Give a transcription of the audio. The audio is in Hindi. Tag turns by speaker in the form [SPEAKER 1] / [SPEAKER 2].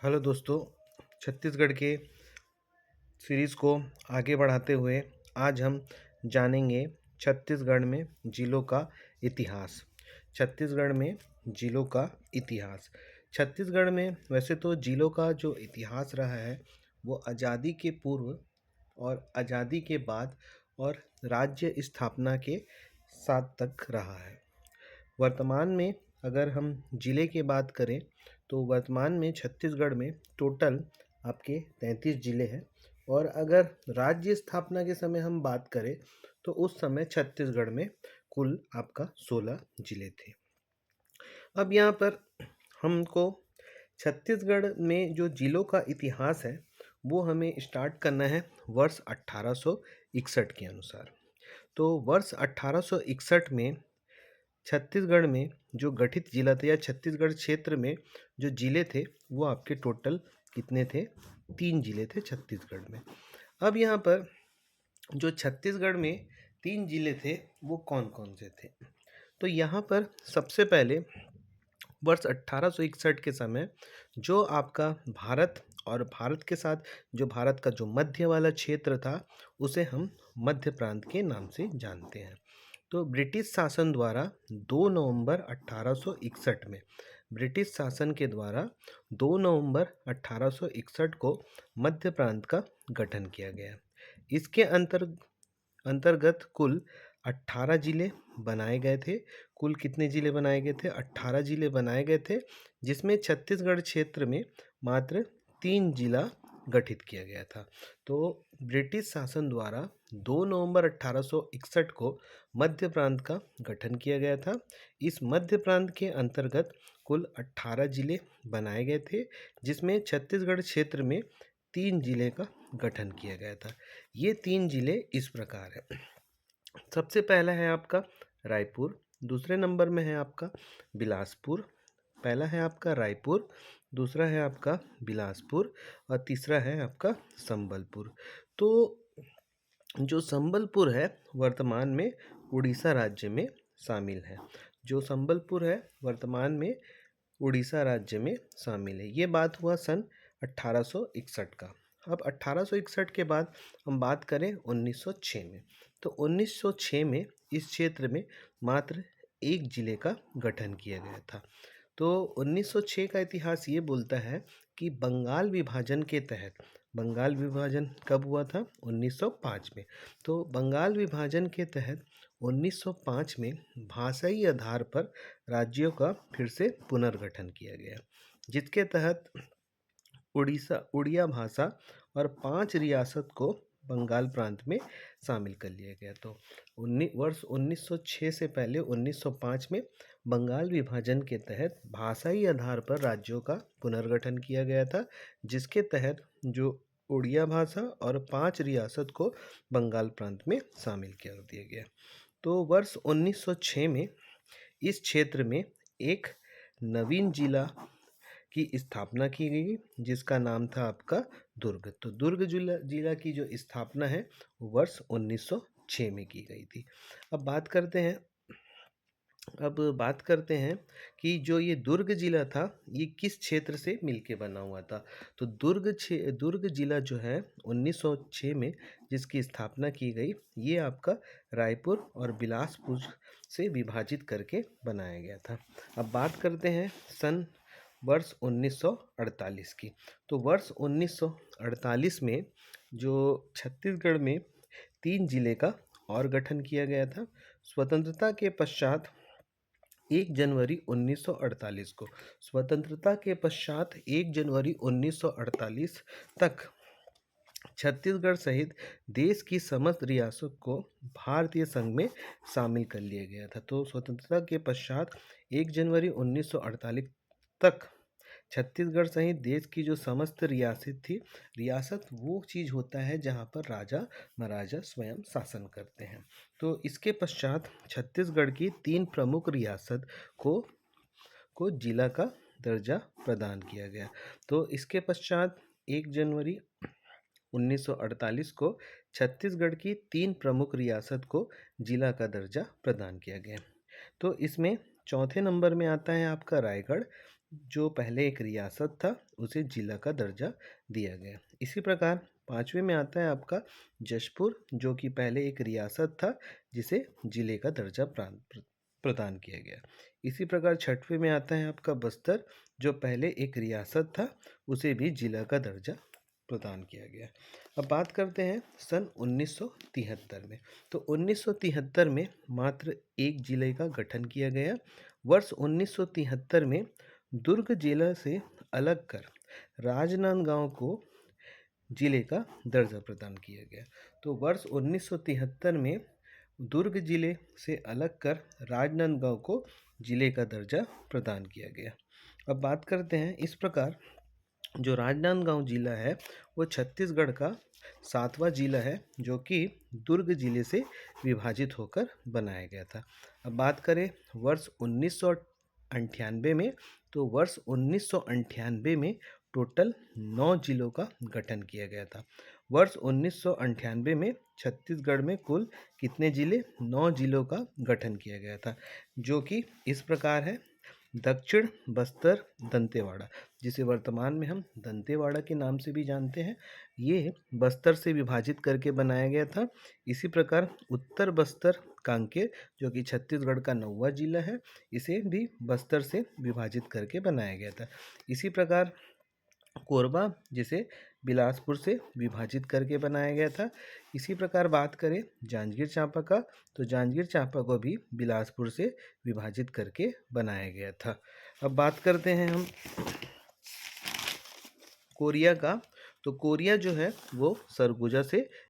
[SPEAKER 1] हेलो दोस्तों। छत्तीसगढ़ के सीरीज़ को आगे बढ़ाते हुए आज हम जानेंगे छत्तीसगढ़ में जिलों का इतिहास। छत्तीसगढ़ में जिलों का इतिहास। छत्तीसगढ़ में वैसे तो जिलों का जो इतिहास रहा है वो आज़ादी के पूर्व और आज़ादी के बाद और राज्य स्थापना के साथ तक रहा है। वर्तमान में अगर हम ज़िले की बात करें तो वर्तमान में छत्तीसगढ़ में टोटल आपके 33 ज़िले हैं। और अगर राज्य स्थापना के समय हम बात करें तो उस समय छत्तीसगढ़ में कुल आपका 16 ज़िले थे। अब यहाँ पर हमको छत्तीसगढ़ में जो ज़िलों का इतिहास है वो हमें स्टार्ट करना है वर्ष 1861 के अनुसार। तो वर्ष 1861 में छत्तीसगढ़ में जो गठित जिला थे या छत्तीसगढ़ क्षेत्र में जो जिले थे वो आपके टोटल कितने थे? 3 जिले थे छत्तीसगढ़ में। अब यहाँ पर जो छत्तीसगढ़ में 3 जिले थे वो कौन कौन से थे? तो यहाँ पर सबसे पहले वर्ष 1861 के समय जो आपका भारत और भारत के साथ जो भारत का जो मध्य वाला क्षेत्र था उसे हम मध्य प्रांत के नाम से जानते हैं। तो ब्रिटिश शासन द्वारा 2 नवंबर 1861 में ब्रिटिश शासन के द्वारा 2 नवंबर 1861 को मध्य प्रांत का गठन किया गया। इसके अंतर्गत कुल 18 जिले बनाए गए थे। कुल कितने जिले बनाए गए थे? 18 जिले बनाए गए थे, जिसमें छत्तीसगढ़ क्षेत्र में मात्र 3 जिला गठित किया गया था। तो ब्रिटिश शासन द्वारा 2 नवंबर 1861 को मध्य प्रांत का गठन किया गया था। इस मध्य प्रांत के अंतर्गत कुल 18 जिले बनाए गए थे, जिसमें छत्तीसगढ़ क्षेत्र में 3 जिले का गठन किया गया था। ये 3 जिले इस प्रकार है। सबसे पहला है आपका रायपुर, दूसरे नंबर में है आपका बिलासपुर। पहला है आपका रायपुर, दूसरा है आपका बिलासपुर और तीसरा है आपका संबलपुर। तो जो संबलपुर है वर्तमान में उड़ीसा राज्य में शामिल है। जो संबलपुर है वर्तमान में उड़ीसा राज्य में शामिल है। ये बात हुआ सन 1861 का। अब 1861 के बाद हम बात करें 1906 में, तो 1906 में इस क्षेत्र में मात्र एक जिले का गठन किया गया था। तो 1906 का इतिहास ये बोलता है कि बंगाल विभाजन के तहत, बंगाल विभाजन कब हुआ था? 1905 में। तो बंगाल विभाजन के तहत 1905 में भाषाई आधार पर राज्यों का फिर से पुनर्गठन किया गया, जिसके तहत उड़िया भाषा और 5 रियासत को बंगाल प्रांत में शामिल कर लिया गया। तो वर्ष 1906 से पहले 1905 में बंगाल विभाजन के तहत भाषाई आधार पर राज्यों का पुनर्गठन किया गया था, जिसके तहत जो उड़िया भाषा और 5 रियासत को बंगाल प्रांत में शामिल कर दिया गया। तो वर्ष 1906 में इस क्षेत्र में एक नवीन जिला की स्थापना की गई, जिसका नाम था आपका दुर्ग। तो दुर्ग जिला की जो स्थापना है वर्ष 1906 में की गई थी। अब बात करते हैं कि जो ये दुर्ग जिला था ये किस क्षेत्र से मिलके बना हुआ था। तो दुर्ग जिला जो है 1906 में जिसकी स्थापना की गई, ये आपका रायपुर और बिलासपुर से विभाजित करके बनाया गया था। अब बात करते हैं वर्ष 1948 की। तो वर्ष 1948 में जो छत्तीसगढ़ में 3 जिले का और गठन किया गया था। स्वतंत्रता के पश्चात 1 जनवरी 1948 को, स्वतंत्रता के पश्चात 1 जनवरी 1948 तक छत्तीसगढ़ सहित देश की समस्त रियासत को भारतीय संघ में शामिल कर लिया गया था। तो स्वतंत्रता के पश्चात 1 जनवरी 1948 तक छत्तीसगढ़ सहित देश की जो समस्त रियासत थी, रियासत वो चीज़ होता है जहाँ पर राजा महाराजा स्वयं शासन करते हैं। तो इसके पश्चात छत्तीसगढ़ की 3 प्रमुख रियासत को जिला का दर्जा प्रदान किया गया। तो इसके पश्चात 1 जनवरी 1948 को छत्तीसगढ़ की 3 प्रमुख रियासत को जिला का दर्जा प्रदान किया गया। तो इसमें चौथे नंबर में आता है आपका रायगढ़, जो पहले एक रियासत था उसे जिला का दर्जा दिया गया। इसी प्रकार पाँचवें में आता है आपका जशपुर, जो कि पहले एक रियासत था जिसे जिले का दर्जा प्रदान किया गया। इसी प्रकार छठवें में आता है आपका बस्तर, जो पहले एक रियासत था उसे भी जिला का दर्जा प्रदान किया गया। अब बात करते हैं सन 1973 में। तो 1973 में मात्र एक जिले का गठन किया गया। वर्ष 1973 में दुर्ग जिला से अलग कर राजनांदगांव को जिले का दर्जा प्रदान किया गया। तो वर्ष 1973 में दुर्ग जिले से अलग कर राजनांदगांव को जिले का दर्जा प्रदान किया गया। अब बात करते हैं इस प्रकार जो राजनांदगांव जिला है वो छत्तीसगढ़ का 7वां जिला है, जो कि दुर्ग जिले से विभाजित होकर बनाया गया था। अब बात करें वर्ष 1998 में, तो वर्ष 1998 में टोटल 9 जिलों का गठन किया गया था। वर्ष 1998 में छत्तीसगढ़ में कुल कितने जिले? 9 जिलों का गठन किया गया था, जो कि इस प्रकार है। दक्षिण बस्तर दंतेवाड़ा, जिसे वर्तमान में हम दंतेवाड़ा के नाम से भी जानते हैं, ये बस्तर से विभाजित करके बनाया गया था। इसी प्रकार उत्तर बस्तर कांकेर, जो कि छत्तीसगढ़ का 9वां जिला है, इसे भी बस्तर से विभाजित करके बनाया गया था। इसी प्रकार कोरबा, जिसे बिलासपुर से विभाजित करके बनाया गया था। इसी प्रकार बात करें जांजगीर चांपा का, तो जांजगीर चांपा को भी बिलासपुर से विभाजित करके बनाया गया था। अब बात करते हैं हम कोरिया का। तो कोरिया जो है वो सरगुजा से